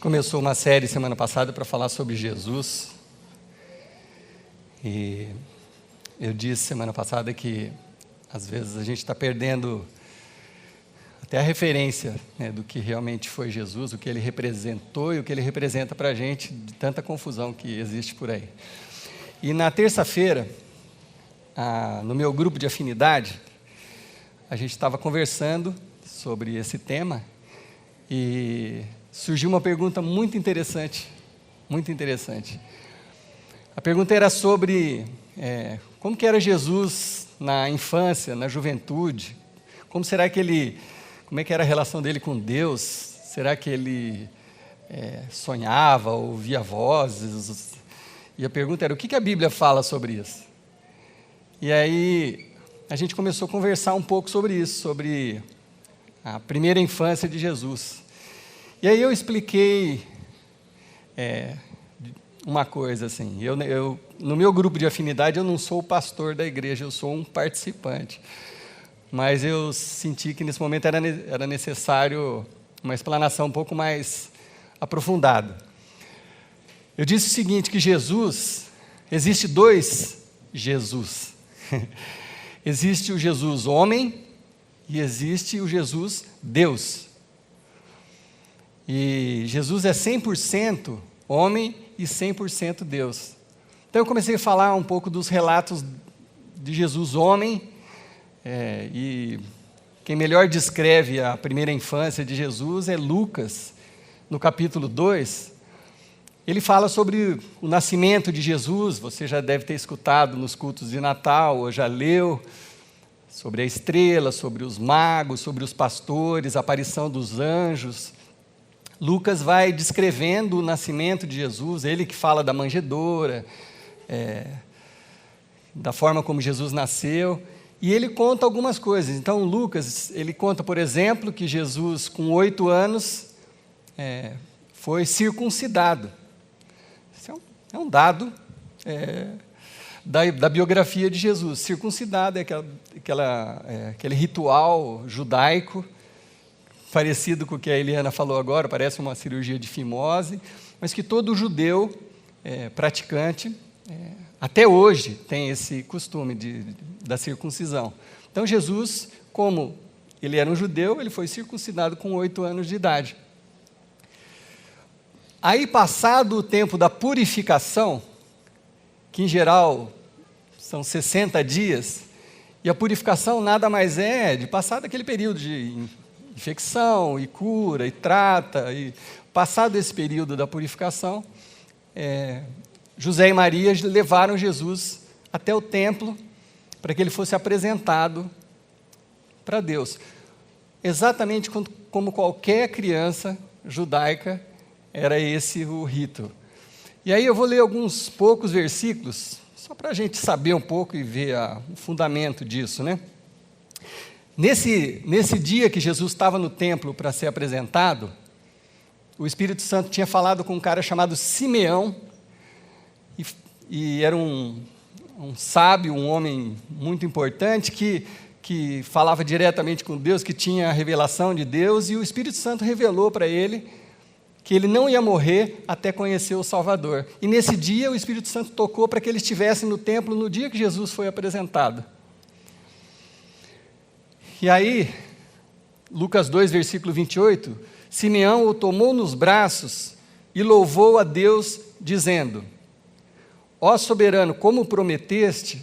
Começou uma série semana passada para falar sobre Jesus. E eu disse semana passada que às vezes a gente está perdendo até a referência, né, do que realmente foi Jesus, o que ele representou e o que ele representa para a gente, de tanta confusão que existe por aí. E na terça-feira, no meu grupo de afinidade, a gente estava conversando sobre esse tema e surgiu uma pergunta muito interessante, muito interessante. A pergunta era sobre como que era Jesus na infância, na juventude, como é que era a relação dele com Deus, será que ele sonhava, ouvia vozes? E a pergunta era, o que a Bíblia fala sobre isso? E aí a gente começou a conversar um pouco sobre isso, sobre a primeira infância de Jesus. E aí eu expliquei uma coisa assim, no meu grupo de afinidade eu não sou o pastor da igreja, eu sou um participante. Mas eu senti que nesse momento era necessário uma explanação um pouco mais aprofundada. Eu disse o seguinte, que existe dois Jesus. Existe o Jesus homem e existe o Jesus Deus. E Jesus é 100% homem e 100% Deus. Então eu comecei a falar um pouco dos relatos de Jesus homem, e quem melhor descreve a primeira infância de Jesus é Lucas, no capítulo 2. Ele fala sobre o nascimento de Jesus, você já deve ter escutado nos cultos de Natal, ou já leu, sobre a estrela, sobre os magos, sobre os pastores, a aparição dos anjos. Lucas vai descrevendo o nascimento de Jesus, ele que fala da manjedoura, da forma como Jesus nasceu, e ele conta algumas coisas. Então, Lucas, ele conta, por exemplo, que Jesus, com 8 anos, foi circuncidado. Isso é um dado da biografia de Jesus. Circuncidado é aquele ritual judaico, parecido com o que a Eliana falou agora, parece uma cirurgia de fimose, mas que todo judeu praticante, até hoje, tem esse costume da circuncisão. Então, Jesus, como ele era um judeu, ele foi circuncidado com 8 anos de idade. Aí, passado o tempo da purificação, que em geral são 60 dias, e a purificação nada mais é de passar daquele período de infecção e cura e trata, e passado esse período da purificação, José e Maria levaram Jesus até o templo para que ele fosse apresentado para Deus. Exatamente como qualquer criança judaica, era esse o rito. E aí eu vou ler alguns poucos versículos, só para a gente saber um pouco e ver o fundamento disso, né? Nesse dia que Jesus estava no templo para ser apresentado, o Espírito Santo tinha falado com um cara chamado Simeão, e era um sábio, um homem muito importante, que falava diretamente com Deus, que tinha a revelação de Deus, e o Espírito Santo revelou para ele que ele não ia morrer até conhecer o Salvador. E nesse dia o Espírito Santo tocou para que ele estivesse no templo no dia que Jesus foi apresentado. E aí, Lucas 2, versículo 28, Simeão o tomou nos braços e louvou a Deus, dizendo: ó soberano, como prometeste,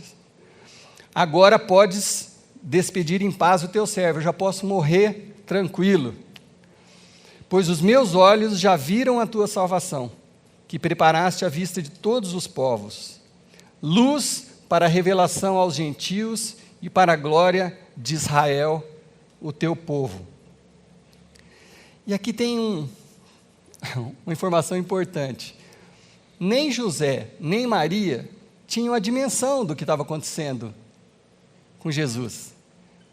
agora podes despedir em paz o teu servo, eu já posso morrer tranquilo, pois os meus olhos já viram a tua salvação, que preparaste à vista de todos os povos, luz para a revelação aos gentios e para a glória de Israel, o teu povo. E aqui tem uma informação importante. Nem José, nem Maria tinham a dimensão do que estava acontecendo com Jesus.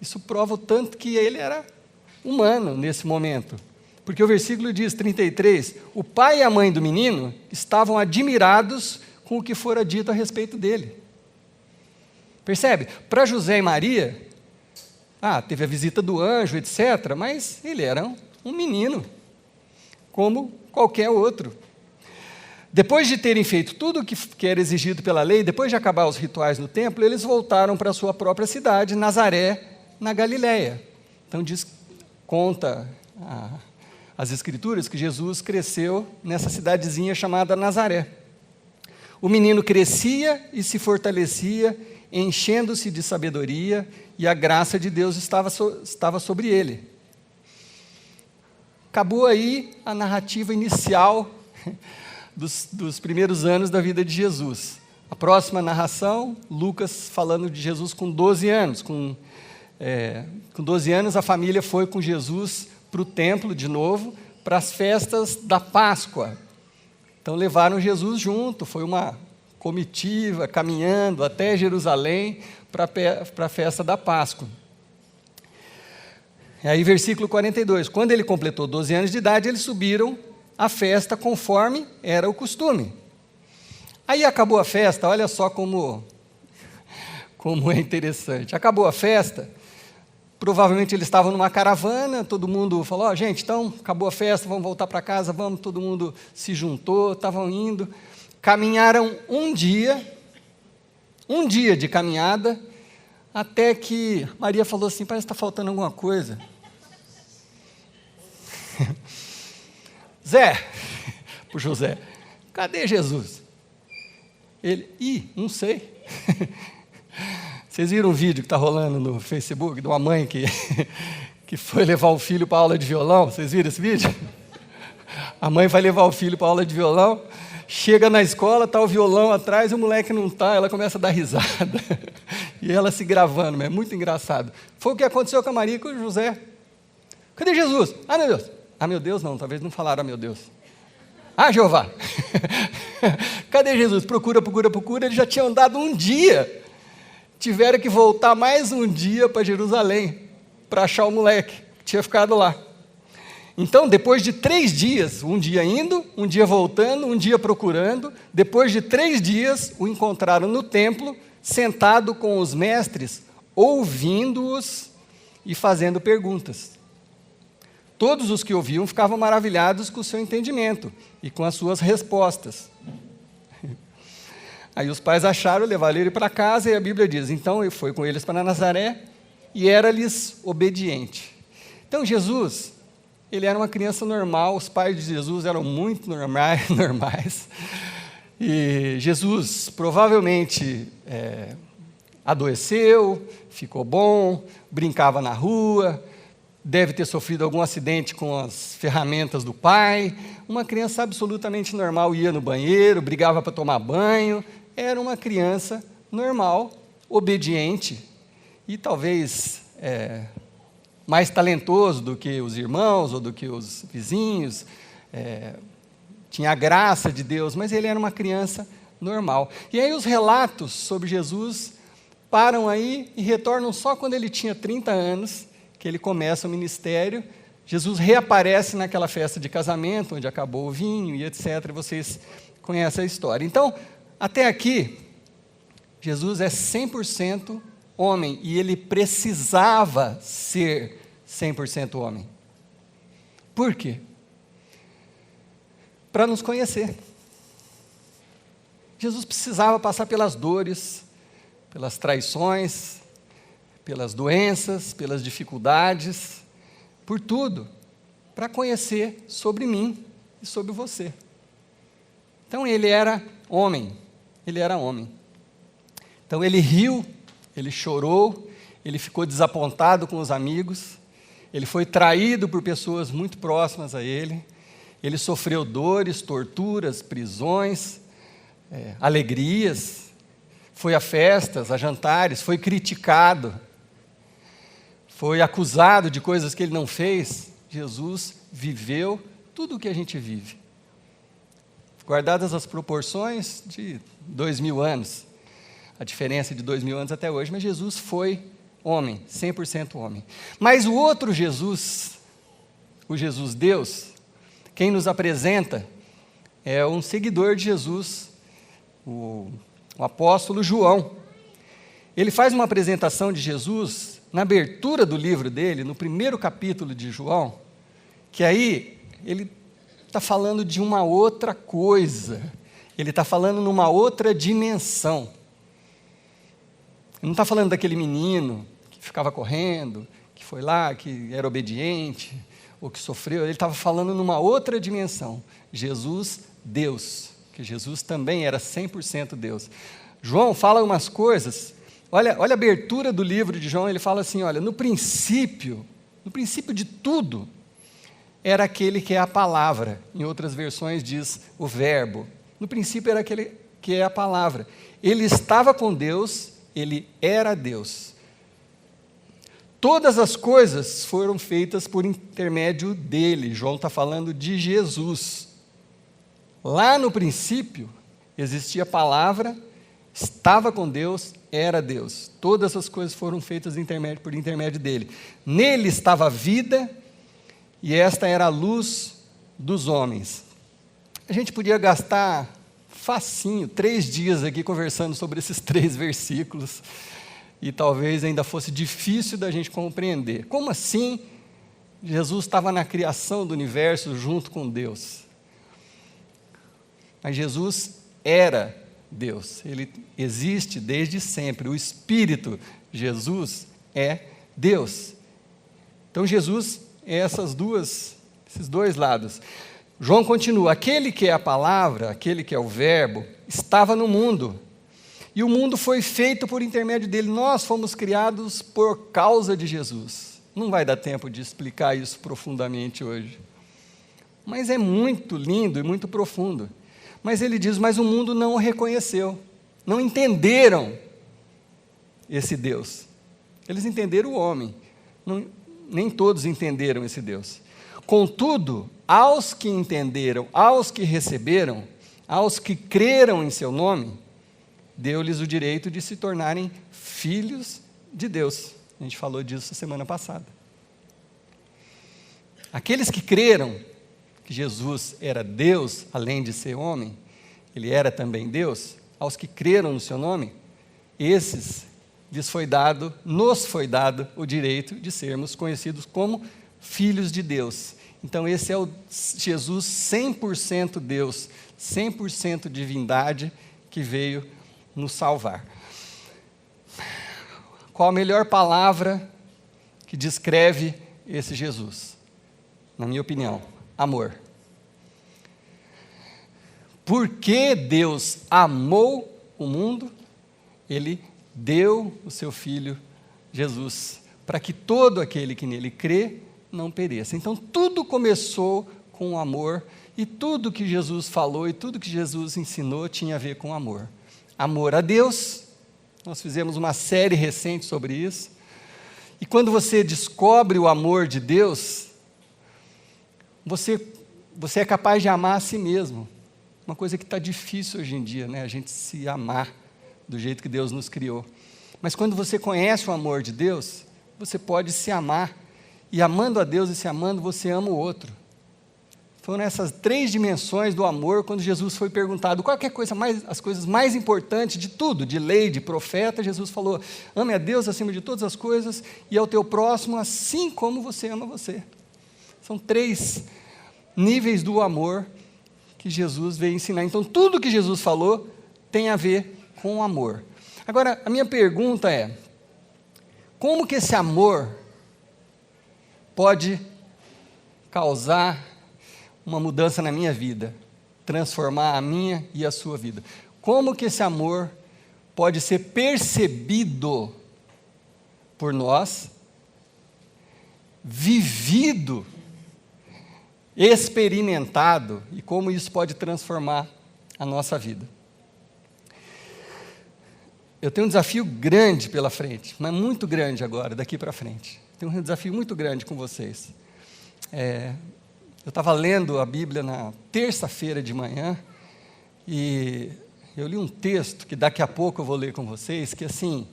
Isso prova o tanto que ele era humano nesse momento. Porque o versículo diz, 33, o pai e a mãe do menino estavam admirados com o que fora dito a respeito dele. Percebe? Para José e Maria, teve a visita do anjo, etc., mas ele era um menino, como qualquer outro. Depois de terem feito tudo o que era exigido pela lei, depois de acabar os rituais no templo, eles voltaram para a sua própria cidade, Nazaré, na Galiléia. Então conta as Escrituras que Jesus cresceu nessa cidadezinha chamada Nazaré. O menino crescia e se fortalecia, enchendo-se de sabedoria, e a graça de Deus estava sobre ele. Acabou aí a narrativa inicial dos primeiros anos da vida de Jesus. A próxima narração, Lucas falando de Jesus com 12 anos. Com 12 anos, a família foi com Jesus para o templo de novo, para as festas da Páscoa. Então levaram Jesus junto, foi uma comitiva caminhando até Jerusalém para a festa da Páscoa. E aí, versículo 42, quando ele completou 12 anos de idade, eles subiram à festa conforme era o costume. Aí acabou a festa, olha só como é interessante. Acabou a festa, provavelmente eles estavam numa caravana, todo mundo falou, gente, então acabou a festa, vamos voltar para casa, vamos, todo mundo se juntou, estavam indo, caminharam um dia de caminhada, até que Maria falou assim, parece que está faltando alguma coisa. Zé, para o José, cadê Jesus? Ele, não sei. Vocês viram um vídeo que está rolando no Facebook, de uma mãe que foi levar o filho para a aula de violão? Vocês viram esse vídeo? A mãe vai levar o filho para a aula de violão, chega na escola, está o violão atrás e o moleque não está, ela começa a dar risada. E ela se gravando, é muito engraçado. Foi o que aconteceu com a Maria e com o José. Cadê Jesus? Ah, meu Deus. Ah, meu Deus não, talvez não falaram, ah, meu Deus. Ah, Jeová. Cadê Jesus? Procura, eles já tinham andado um dia. Tiveram que voltar mais um dia para Jerusalém, para achar o moleque, que tinha ficado lá. Então, depois de 3 dias, um dia indo, um dia voltando, um dia procurando, depois de 3 dias, o encontraram no templo, sentado com os mestres, ouvindo-os e fazendo perguntas. Todos os que ouviam ficavam maravilhados com o seu entendimento e com as suas respostas. Aí os pais acharam, levaram ele para casa, e a Bíblia diz, então ele foi com eles para Nazaré, e era-lhes obediente. Então Jesus, ele era uma criança normal, os pais de Jesus eram muito normais, e Jesus provavelmente adoeceu, ficou bom, brincava na rua, deve ter sofrido algum acidente com as ferramentas do pai, uma criança absolutamente normal, ia no banheiro, brigava para tomar banho, era uma criança normal, obediente, e talvez mais talentoso do que os irmãos ou do que os vizinhos, tinha a graça de Deus, mas ele era uma criança normal. E aí os relatos sobre Jesus param aí e retornam só quando ele tinha 30 anos, que ele começa o ministério. Jesus reaparece naquela festa de casamento, onde acabou o vinho e etc. E vocês conhecem a história. Então, até aqui, Jesus é 100% homem, e ele precisava ser 100% homem. Por quê? Para nos conhecer. Jesus precisava passar pelas dores, pelas traições, pelas doenças, pelas dificuldades, por tudo, para conhecer sobre mim e sobre você. Então ele era homem, Então ele riu, ele chorou, ele ficou desapontado com os amigos, ele foi traído por pessoas muito próximas a ele, ele sofreu dores, torturas, prisões, alegrias, foi a festas, a jantares, foi criticado, foi acusado de coisas que ele não fez. Jesus viveu tudo o que a gente vive. Guardadas as proporções de 2000 anos, a diferença de 2000 anos até hoje, mas Jesus foi homem, 100% homem. Mas o outro Jesus, o Jesus Deus, quem nos apresenta é um seguidor de Jesus, o apóstolo João. Ele faz uma apresentação de Jesus na abertura do livro dele, no primeiro capítulo de João, que aí ele está falando de uma outra coisa. Ele está falando numa outra dimensão. Ele não está falando daquele menino que ficava correndo, que foi lá, que era obediente, ou que sofreu. Ele estava falando numa outra dimensão. Jesus, Deus, que Jesus também era 100% Deus. João fala umas coisas, olha a abertura do livro de João, ele fala assim, olha, no princípio de tudo, era aquele que é a palavra. Em outras versões diz o verbo. No princípio era aquele que é a palavra. Ele estava com Deus, ele era Deus. Todas as coisas foram feitas por intermédio dele. João está falando de Jesus. Lá no princípio, existia a palavra, estava com Deus, era Deus. Todas as coisas foram feitas por intermédio dele. Nele estava a vida, e esta era a luz dos homens. A gente podia gastar facinho 3 dias aqui conversando sobre esses 3 versículos, e talvez ainda fosse difícil da gente compreender. Como assim Jesus estava na criação do universo junto com Deus? Mas Jesus era Deus, ele existe desde sempre. O Espírito, Jesus, é Deus. Então Jesus é esses 2 lados. João continua, aquele que é a palavra, aquele que é o verbo, estava no mundo, e o mundo foi feito por intermédio dele. Nós fomos criados por causa de Jesus. Não vai dar tempo de explicar isso profundamente hoje, mas é muito lindo e muito profundo. Mas ele diz, mas o mundo não o reconheceu, não entenderam esse Deus. Eles entenderam o homem, nem todos entenderam esse Deus. Contudo, aos que entenderam, aos que receberam, aos que creram em seu nome, deu-lhes o direito de se tornarem filhos de Deus. A gente falou disso semana passada. Aqueles que creram que Jesus era Deus, além de ser homem, ele era também Deus, aos que creram no seu nome, esses nos foi dado o direito de sermos conhecidos como filhos de Deus. Então esse é o Jesus 100% Deus, 100% divindade, que veio nos salvar. Qual a melhor palavra que descreve esse Jesus? Na minha opinião, amor. Porque Deus amou o mundo, ele deu o seu Filho Jesus, para que todo aquele que nele crê não pereça. Então tudo começou com o amor, e tudo que Jesus falou e tudo que Jesus ensinou tinha a ver com amor. Amor a Deus, nós fizemos uma série recente sobre isso, e quando você descobre o amor de Deus, você é capaz de amar a si mesmo. Uma coisa que está difícil hoje em dia, né? A gente se amar do jeito que Deus nos criou. Mas quando você conhece o amor de Deus, você pode se amar. E amando a Deus e se amando, você ama o outro. Foram essas 3 dimensões do amor, quando Jesus foi perguntado qual é as coisas mais importantes de tudo, de lei, de profeta, Jesus falou, ame a Deus acima de todas as coisas e ao teu próximo assim como você ama você. São 3 níveis do amor que Jesus veio ensinar. Então, tudo que Jesus falou tem a ver com o amor. Agora, a minha pergunta é, como que esse amor pode causar uma mudança na minha vida, transformar a minha e a sua vida? Como que esse amor pode ser percebido por nós, vivido, experimentado, e como isso pode transformar a nossa vida? Eu tenho um desafio grande pela frente, mas muito grande agora, daqui para frente. Tenho um desafio muito grande com vocês. Eu estava lendo a Bíblia na terça-feira de manhã, e eu li um texto que daqui a pouco eu vou ler com vocês, que assim,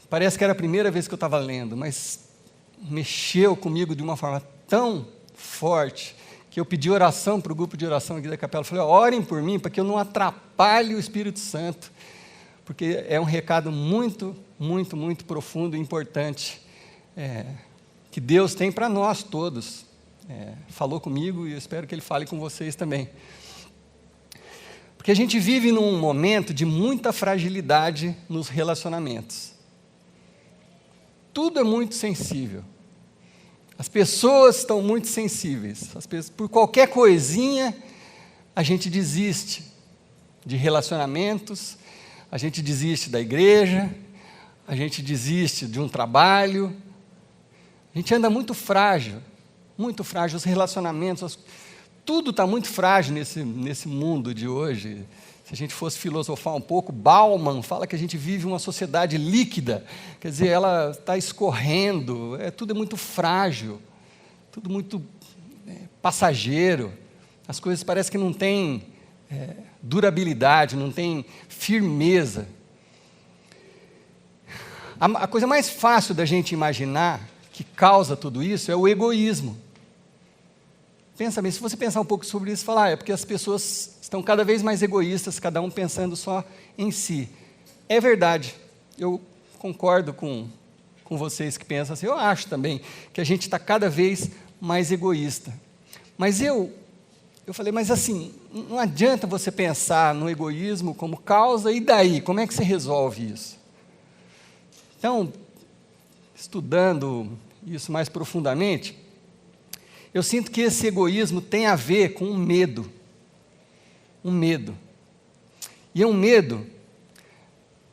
parece que era a primeira vez que eu estava lendo, mas mexeu comigo de uma forma tão forte, que eu pedi oração para o grupo de oração aqui da capela. Falei, orem por mim, para que eu não atrapalhe o Espírito Santo, porque é um recado muito, muito, muito profundo e importante, que Deus tem para nós todos. falou comigo e eu espero que ele fale com vocês também. Porque a gente vive num momento de muita fragilidade nos relacionamentos. Tudo é muito sensível. As pessoas estão muito sensíveis. Por qualquer coisinha, a gente desiste de relacionamentos, a gente desiste da igreja, a gente desiste de um trabalho. A gente anda muito frágil, os relacionamentos, tudo está muito frágil nesse mundo de hoje. Se a gente fosse filosofar um pouco, Bauman fala que a gente vive uma sociedade líquida, quer dizer, ela está escorrendo, tudo é muito frágil, tudo muito passageiro, as coisas parecem que não têm durabilidade, não têm firmeza. A coisa mais fácil da gente imaginar que causa tudo isso é o egoísmo. Pensa bem, se você pensar um pouco sobre isso, falar, é porque as pessoas estão cada vez mais egoístas, cada um pensando só em si. É verdade, eu concordo com vocês que pensam assim, eu acho também que a gente está cada vez mais egoísta. Mas eu falei, mas assim, não adianta você pensar no egoísmo como causa, e daí? Como é que você resolve isso? Então, estudando isso mais profundamente, eu sinto que esse egoísmo tem a ver com um medo. E é um medo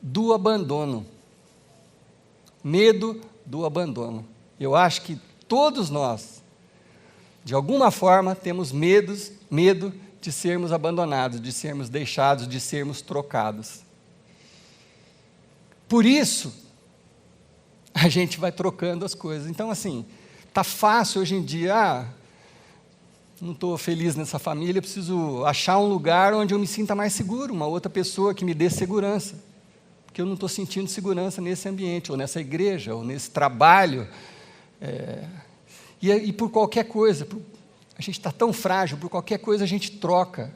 do abandono. Medo do abandono. Eu acho que todos nós, de alguma forma, temos medo de sermos abandonados, de sermos deixados, de sermos trocados. Por isso, a gente vai trocando as coisas. Então, assim, está fácil hoje em dia, não estou feliz nessa família, preciso achar um lugar onde eu me sinta mais seguro, uma outra pessoa que me dê segurança, porque eu não estou sentindo segurança nesse ambiente, ou nessa igreja, ou nesse trabalho, e por qualquer coisa, a gente está tão frágil, por qualquer coisa a gente troca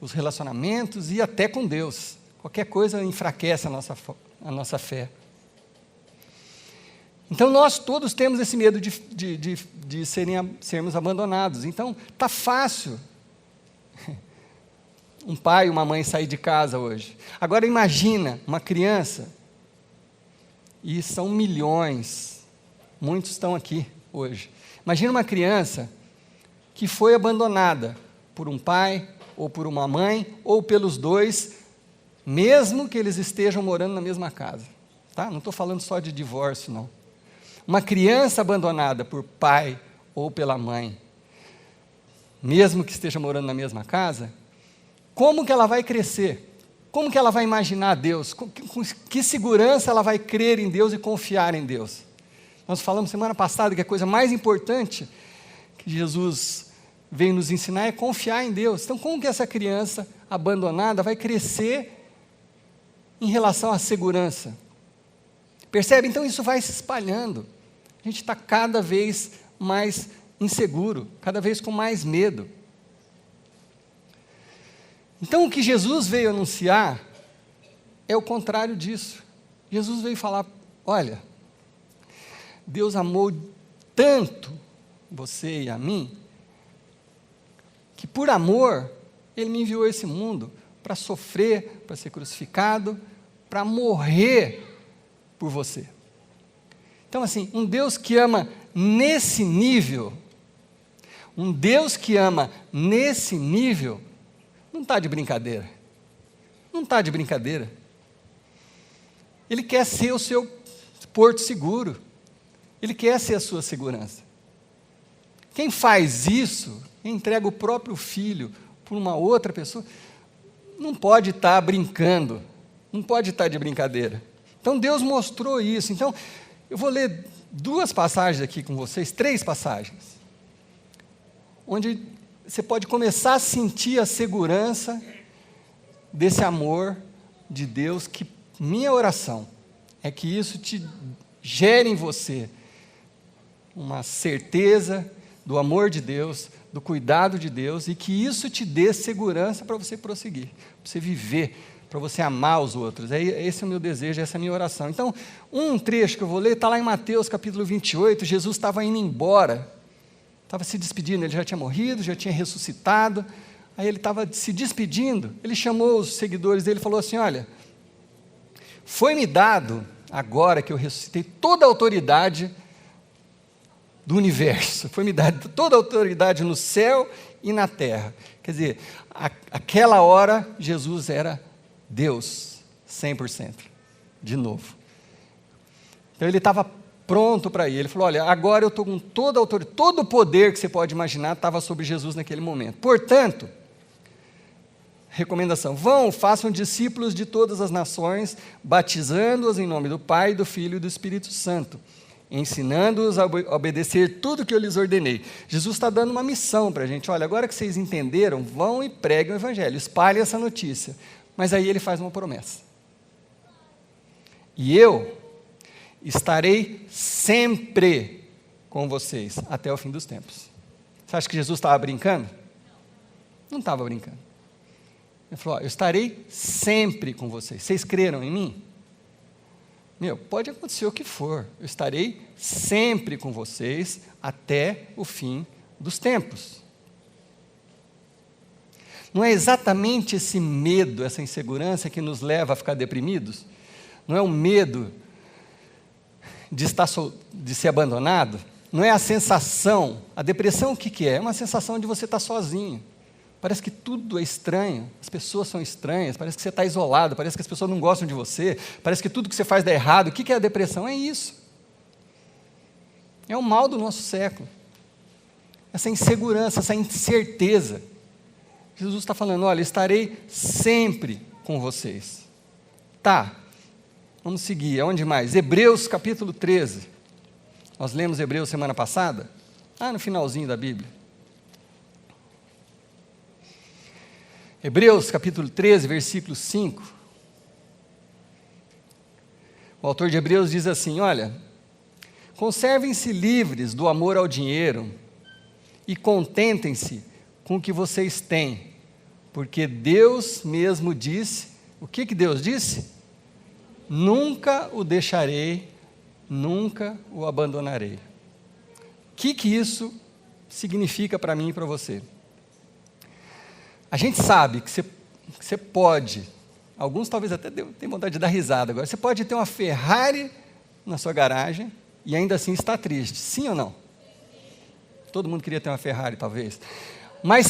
os relacionamentos e até com Deus, qualquer coisa enfraquece a nossa fé. Então, nós todos temos esse medo de sermos abandonados. Então, está fácil um pai e uma mãe sair de casa hoje. Agora, imagina uma criança, e são milhões, muitos estão aqui hoje. Imagina uma criança que foi abandonada por um pai, ou por uma mãe, ou pelos dois, mesmo que eles estejam morando na mesma casa. Tá? Não estou falando só de divórcio, não. Uma criança abandonada por pai ou pela mãe, mesmo que esteja morando na mesma casa, como que ela vai crescer? Como que ela vai imaginar Deus? Com que segurança ela vai crer em Deus e confiar em Deus? Nós falamos semana passada que a coisa mais importante que Jesus veio nos ensinar é confiar em Deus. Então, como que essa criança abandonada vai crescer em relação à segurança? Percebe? Então, isso vai se espalhando. A gente está cada vez mais inseguro, cada vez com mais medo. Então, o que Jesus veio anunciar é o contrário disso. Jesus veio falar, olha, Deus amou tanto você e a mim, que por amor, Ele me enviou a esse mundo para sofrer, para ser crucificado, para morrer por você. Então, assim, um Deus que ama nesse nível, não está de brincadeira. Não está de brincadeira. Ele quer ser o seu porto seguro. Ele quer ser a sua segurança. Quem faz isso, quem entrega o próprio filho por uma outra pessoa, não pode estar brincando, não pode estar de brincadeira. Então, Deus mostrou isso. Então, eu vou ler 2 passagens aqui com vocês, 3 passagens, onde você pode começar a sentir a segurança desse amor de Deus, que minha oração é que isso te gere em você uma certeza do amor de Deus, do cuidado de Deus, e que isso te dê segurança para você prosseguir, para você viver, para você amar os outros. Esse é o meu desejo, essa é a minha oração. Então, um trecho que eu vou ler está lá em Mateus capítulo 28, Jesus estava indo embora estava se despedindo, ele já tinha morrido, já tinha ressuscitado, aí ele estava se despedindo, ele chamou os seguidores dele e falou assim, olha, foi-me dado, agora que eu ressuscitei, toda a autoridade do universo, foi-me dada toda a autoridade no céu e na terra. Quer dizer, aquela hora, Jesus era Deus, 100%, de novo. Então ele estava pronto para ir, ele falou, olha, agora eu estou com toda a autoridade, todo o poder que você pode imaginar estava sobre Jesus naquele momento. Portanto, recomendação, vão, façam discípulos de todas as nações, batizando-os em nome do Pai, do Filho e do Espírito Santo, ensinando-os a obedecer tudo que eu lhes ordenei. Jesus está dando uma missão para a gente, olha, agora que vocês entenderam, vão e preguem o Evangelho, espalhem essa notícia. Mas aí ele faz uma promessa. E eu estarei sempre com vocês, até o fim dos tempos. Você acha que Jesus estava brincando? Não estava brincando. Ele falou, eu estarei sempre com vocês. Vocês creram em mim? Pode acontecer o que for, eu estarei sempre com vocês até o fim dos tempos. Não é exatamente esse medo, essa insegurança que nos leva a ficar deprimidos? Não é o medo de ser abandonado? Não é a sensação, a depressão o que é? É uma sensação de você estar sozinho. Parece que tudo é estranho, as pessoas são estranhas, parece que você está isolado, parece que as pessoas não gostam de você, parece que tudo que você faz dá errado. O que é a depressão? É isso. É o mal do nosso século. Essa insegurança, essa incerteza. Jesus está falando, olha, estarei sempre com vocês. Tá, vamos seguir, aonde mais? Hebreus capítulo 13. Nós lemos Hebreus semana passada, no finalzinho da Bíblia. Hebreus capítulo 13, versículo 5. O autor de Hebreus diz assim, olha, conservem-se livres do amor ao dinheiro e contentem-se com o que vocês têm, porque Deus mesmo disse, o que Deus disse? Nunca o deixarei, nunca o abandonarei. O que isso significa para mim e para você? A gente sabe que você pode, alguns talvez até tenham vontade de dar risada agora, você pode ter uma Ferrari na sua garagem e ainda assim estar triste, sim ou não? Todo mundo queria ter uma Ferrari talvez, mas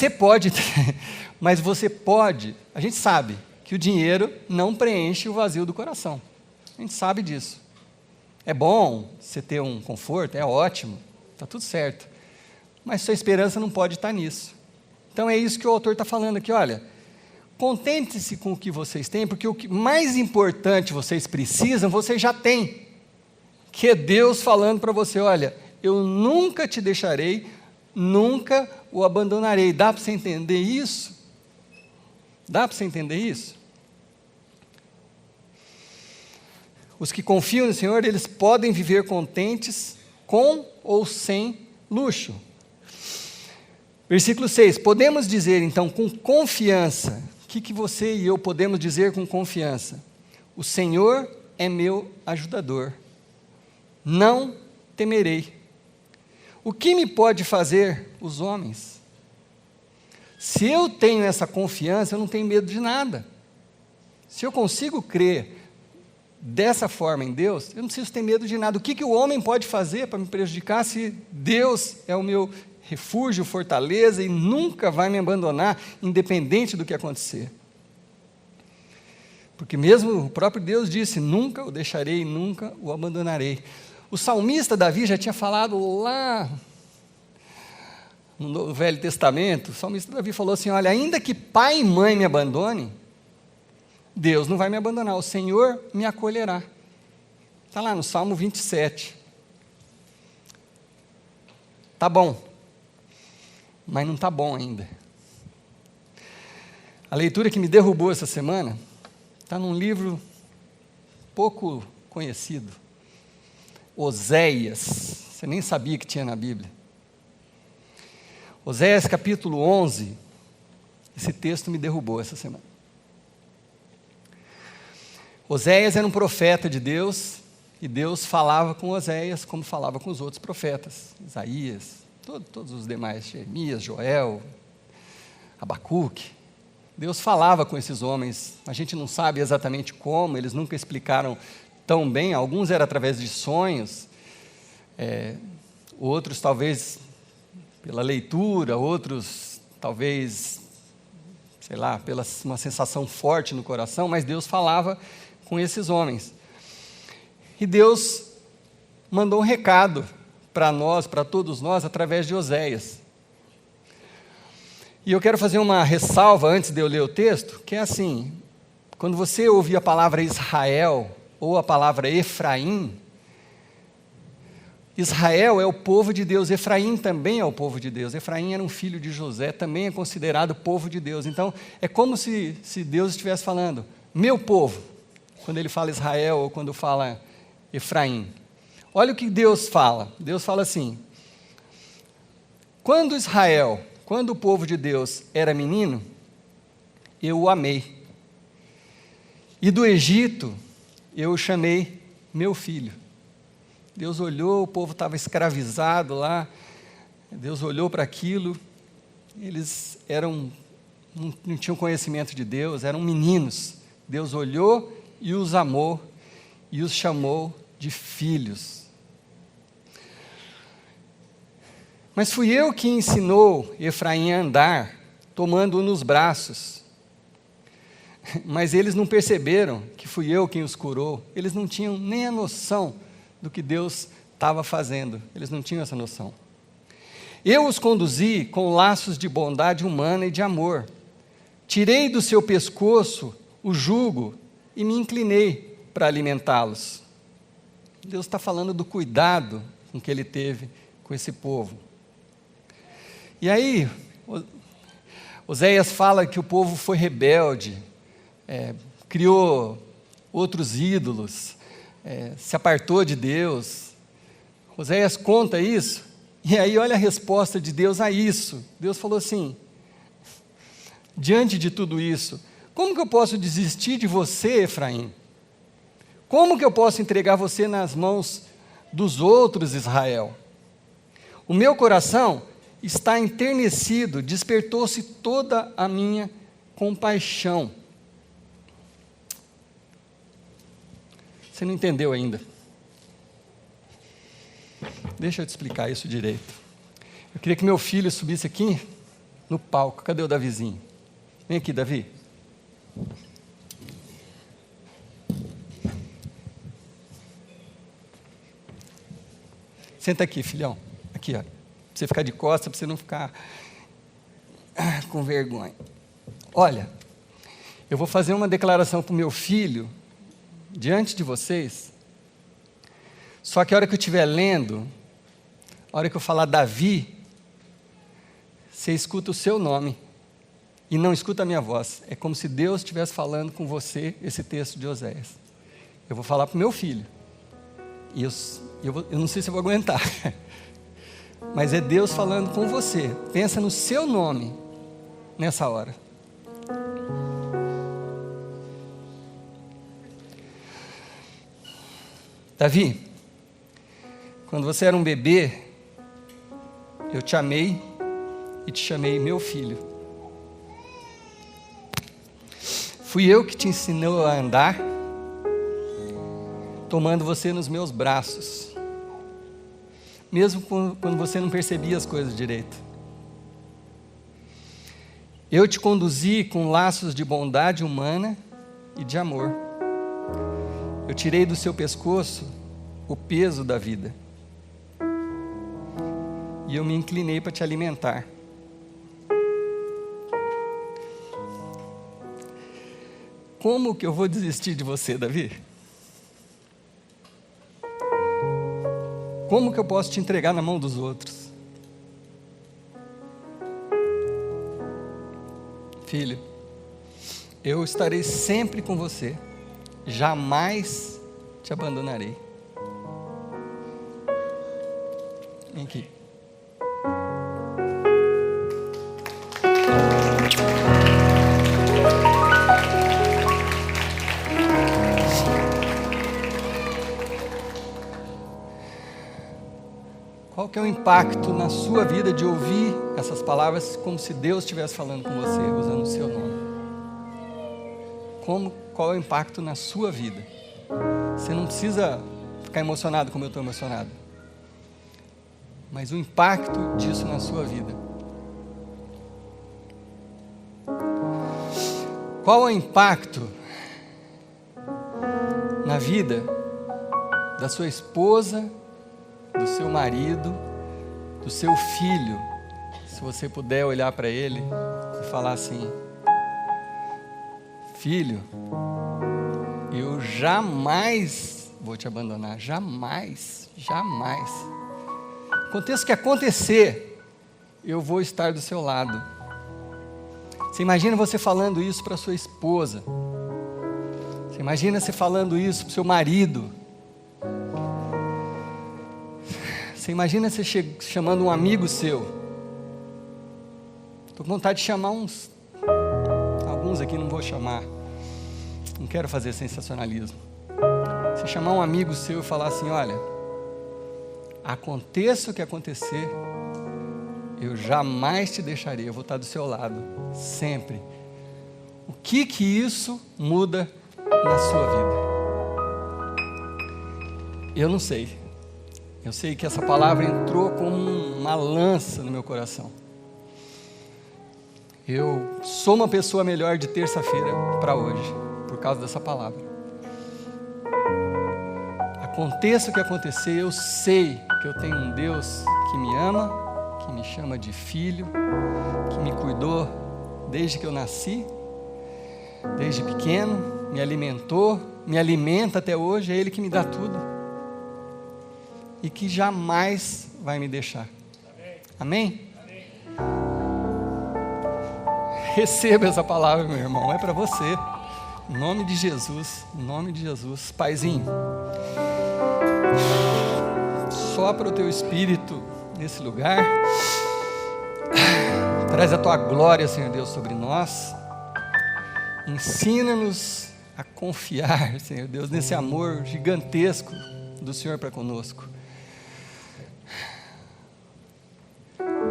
você pode, a gente sabe que o dinheiro não preenche o vazio do coração, a gente sabe disso. É bom você ter um conforto, é ótimo, está tudo certo, mas sua esperança não pode estar nisso. Então é isso que o autor está falando aqui, olha, contente-se com o que vocês têm, porque o que mais importante vocês precisam, vocês já têm, que é Deus falando para você, olha, eu nunca te deixarei, nunca o abandonarei. Dá para você entender isso? Dá para você entender isso? Os que confiam no Senhor, eles podem viver contentes com ou sem luxo. Versículo 6, podemos dizer então com confiança, o que você e eu podemos dizer com confiança? O Senhor é meu ajudador, não temerei. O que me pode fazer os homens? Se eu tenho essa confiança, eu não tenho medo de nada. Se eu consigo crer dessa forma em Deus, eu não preciso ter medo de nada. O que o homem pode fazer para me prejudicar se Deus é o meu refúgio, fortaleza e nunca vai me abandonar, independente do que acontecer? Porque mesmo o próprio Deus disse, nunca o deixarei, nunca o abandonarei. O salmista Davi já tinha falado lá no Velho Testamento, o salmista Davi falou assim, olha, ainda que pai e mãe me abandonem, Deus não vai me abandonar, o Senhor me acolherá. Está lá no Salmo 27. Tá bom, mas não está bom ainda. A leitura que me derrubou essa semana está num livro pouco conhecido, Oséias, você nem sabia que tinha na Bíblia. Oséias capítulo 11, esse texto me derrubou essa semana. Oséias era um profeta de Deus, e Deus falava com Oséias como falava com os outros profetas, Isaías, todos os demais, Jeremias, Joel, Abacuque. Deus falava com esses homens, a gente não sabe exatamente como, eles nunca explicaram tão bem, alguns eram através de sonhos, outros talvez pela leitura, outros talvez, sei lá, pela uma sensação forte no coração, mas Deus falava com esses homens. E Deus mandou um recado para nós, para todos nós, através de Oséias. E eu quero fazer uma ressalva antes de eu ler o texto, que é assim, quando você ouvir a palavra Israel ou a palavra Efraim, Israel é o povo de Deus, Efraim também é o povo de Deus. Efraim era um filho de José, também é considerado povo de Deus. Então, é como se Deus estivesse falando, meu povo, quando ele fala Israel ou quando fala Efraim. Olha o que Deus fala assim, quando o povo de Deus era menino, eu o amei, e do Egito eu o chamei meu filho. Deus olhou, o povo estava escravizado lá, Deus olhou para aquilo, eles não tinham conhecimento de Deus, eram meninos. Deus olhou e os amou e os chamou de filhos. Mas fui eu que ensinou Efraim a andar, tomando-o nos braços. Mas eles não perceberam que fui eu quem os curou, eles não tinham nem a noção do que Deus estava fazendo, eles não tinham essa noção. Eu os conduzi com laços de bondade humana e de amor, tirei do seu pescoço o jugo e me inclinei para alimentá-los. Deus está falando do cuidado com que ele teve com esse povo. E aí, Oséias fala que o povo foi rebelde, criou outros ídolos, se apartou de Deus. Oséias conta isso, e aí olha a resposta de Deus a isso. Deus falou assim, diante de tudo isso, como que eu posso desistir de você, Efraim? Como que eu posso entregar você nas mãos dos outros, Israel? O meu coração está enternecido, despertou-se toda a minha compaixão. Você não entendeu ainda. Deixa eu te explicar isso direito. Eu queria que meu filho subisse aqui no palco. Cadê o Davizinho? Vem aqui, Davi. Senta aqui, filhão. Aqui, ó. Pra você ficar de costas, para você não ficar com vergonha. Olha, eu vou fazer uma declaração para o meu filho, diante de vocês, só que a hora que eu estiver lendo, a hora que eu falar Davi, você escuta o seu nome, e não escuta a minha voz. É como se Deus estivesse falando com você esse texto de Oséias. Eu vou falar para o meu filho, e eu não sei se eu vou aguentar, mas é Deus falando com você. Pensa no seu nome nessa hora. Davi, quando você era um bebê, eu te amei e te chamei meu filho. Fui eu que te ensinou a andar, tomando você nos meus braços, mesmo quando você não percebia as coisas direito. Eu te conduzi com laços de bondade humana e de amor. Eu tirei do seu pescoço o peso da vida. E eu me inclinei para te alimentar. Como que eu vou desistir de você, Davi? Como que eu posso te entregar na mão dos outros? Filho, eu estarei sempre com você. Jamais te abandonarei. Vem aqui. Qual que é o impacto na sua vida de ouvir essas palavras como se Deus estivesse falando com você, usando o seu nome? Qual é o impacto na sua vida? Você não precisa ficar emocionado como eu estou emocionado, mas o impacto disso na sua vida. Qual é o impacto na vida da sua esposa, do seu marido, do seu filho? Se você puder olhar para ele e falar assim: filho, eu jamais vou te abandonar, jamais, jamais. Aconteça o que acontecer, eu vou estar do seu lado. Você imagina você falando isso para sua esposa? Você imagina você falando isso para o seu marido? Você imagina você chamando um amigo seu? Estou com vontade de chamar alguns aqui, não vou chamar. Não quero fazer sensacionalismo. Você chamar um amigo seu e falar assim: olha, aconteça o que acontecer, eu jamais te deixarei, eu vou estar do seu lado, sempre. O que isso muda na sua vida? Eu não sei. Eu sei que essa palavra entrou como uma lança no meu coração. Eu sou uma pessoa melhor de terça-feira para hoje, por causa dessa palavra. Aconteça o que acontecer, eu sei que eu tenho um Deus que me ama, que me chama de filho, que me cuidou desde que eu nasci, desde pequeno, me alimentou, me alimenta até hoje, é Ele que me dá tudo. E que jamais vai me deixar. Amém? Amém? Receba essa palavra, meu irmão, é para você. Em nome de Jesus, em nome de Jesus. Paizinho, sopra o teu espírito nesse lugar. Traz a tua glória, Senhor Deus, sobre nós. Ensina-nos a confiar, Senhor Deus, nesse amor gigantesco do Senhor para conosco.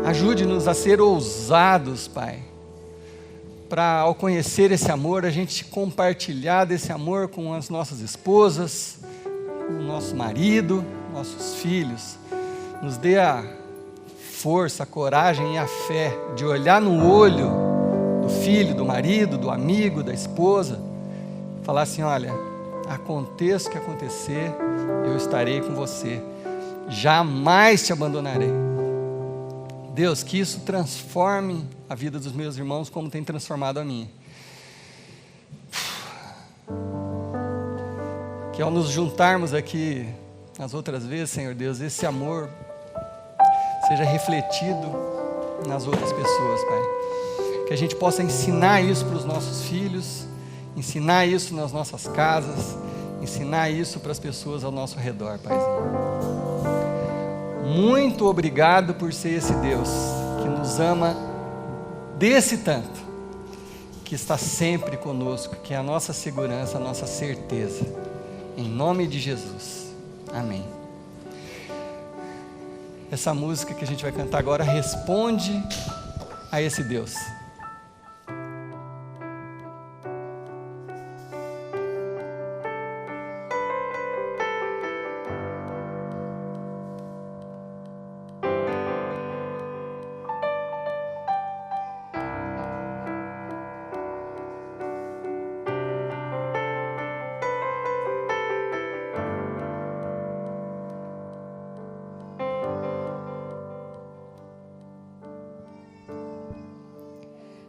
Ajude-nos a ser ousados, Pai, para ao conhecer esse amor, a gente compartilhar desse amor com as nossas esposas, com o nosso marido, nossos filhos. Nos dê a força, a coragem e a fé de olhar no olho do filho, do marido, do amigo, da esposa, falar assim: olha, aconteça o que acontecer, eu estarei com você, jamais te abandonarei. Deus, que isso transforme a vida dos meus irmãos como tem transformado a minha. Que ao nos juntarmos aqui as outras vezes, Senhor Deus, esse amor seja refletido nas outras pessoas, Pai. Que a gente possa ensinar isso para os nossos filhos, ensinar isso nas nossas casas, ensinar isso para as pessoas ao nosso redor, Paizinho. Muito obrigado por ser esse Deus que nos ama desse tanto, que está sempre conosco, que é a nossa segurança, a nossa certeza. Em nome de Jesus. Amém. Essa música que a gente vai cantar agora responde a esse Deus.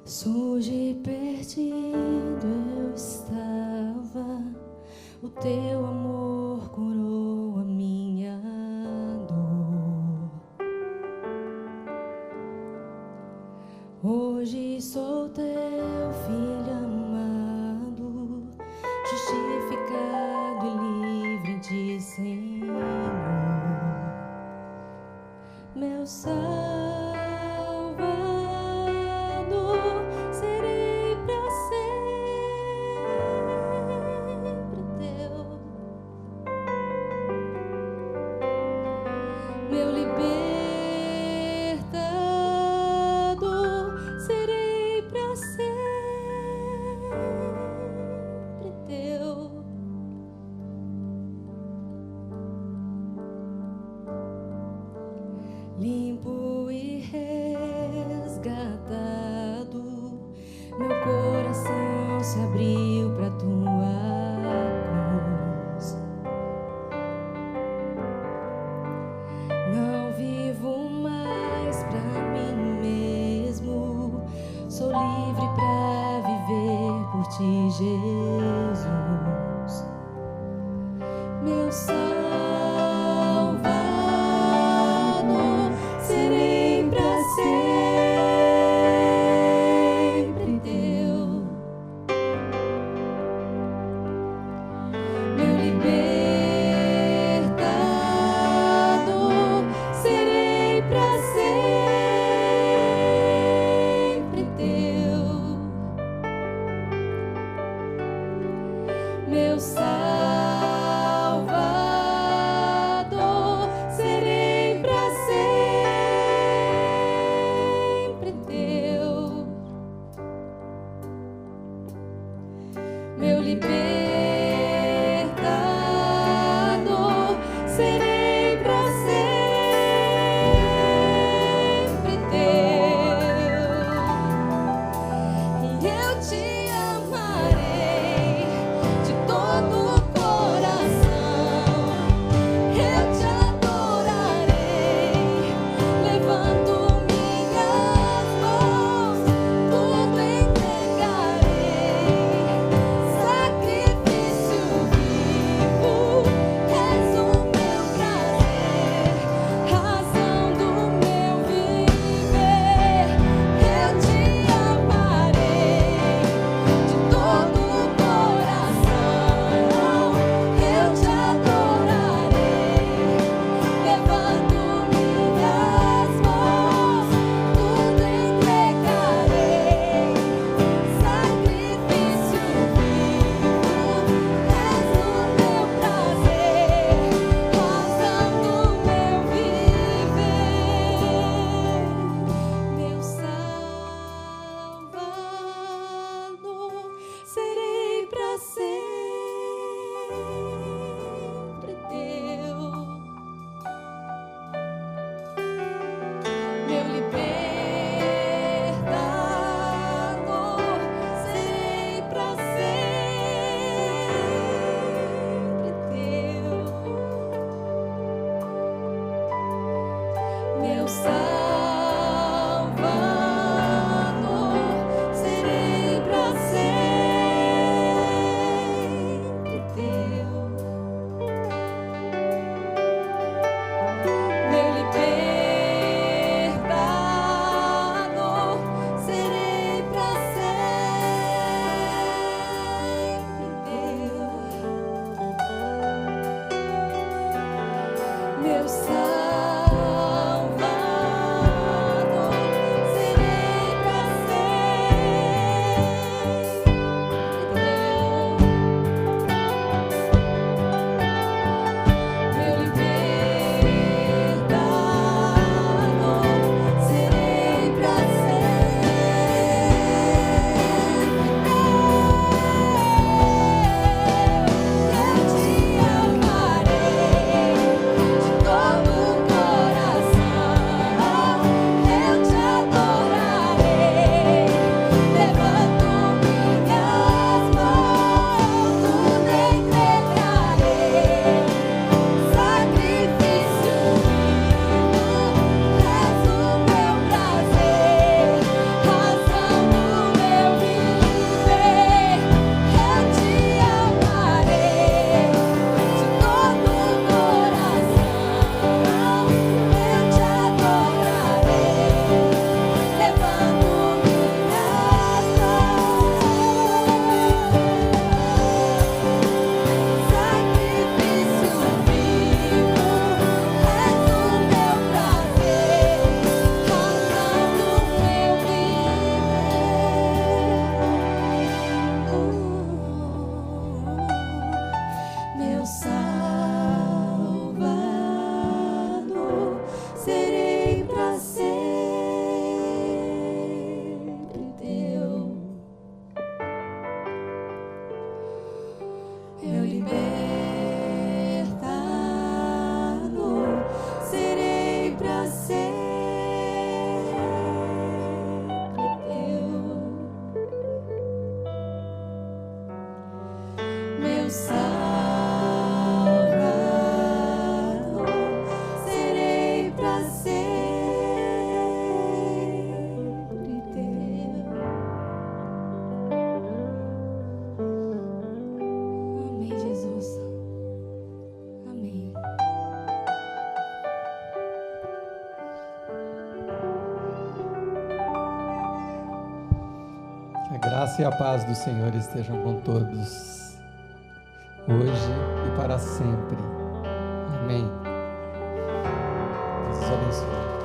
Surge perdido eu estava, o teu amor curou a minha dor. Hoje sou teu filho amado, justificado e livre de Senhor, meu Salvador. Meu libertador, meu coração se abriu pra tua cruz. Não vivo mais pra mim mesmo, sou livre pra viver por ti, Jesus, meu Salvador. Serei pra sempre teu, meu libertador. Serei pra sempre teu, meu Salvador. Serei pra sempre teu, meu libertador. Serei pra sempre teu, e eu te amarei de todo o coração. Eu te adorarei, levando minhas mãos, tudo entregarei. Sacrifício vivo, és o meu prazer, razão do meu viver. Eu te amarei de todo graça e a paz do Senhor estejam com todos, hoje e para sempre. Amém. Deus os abençoe.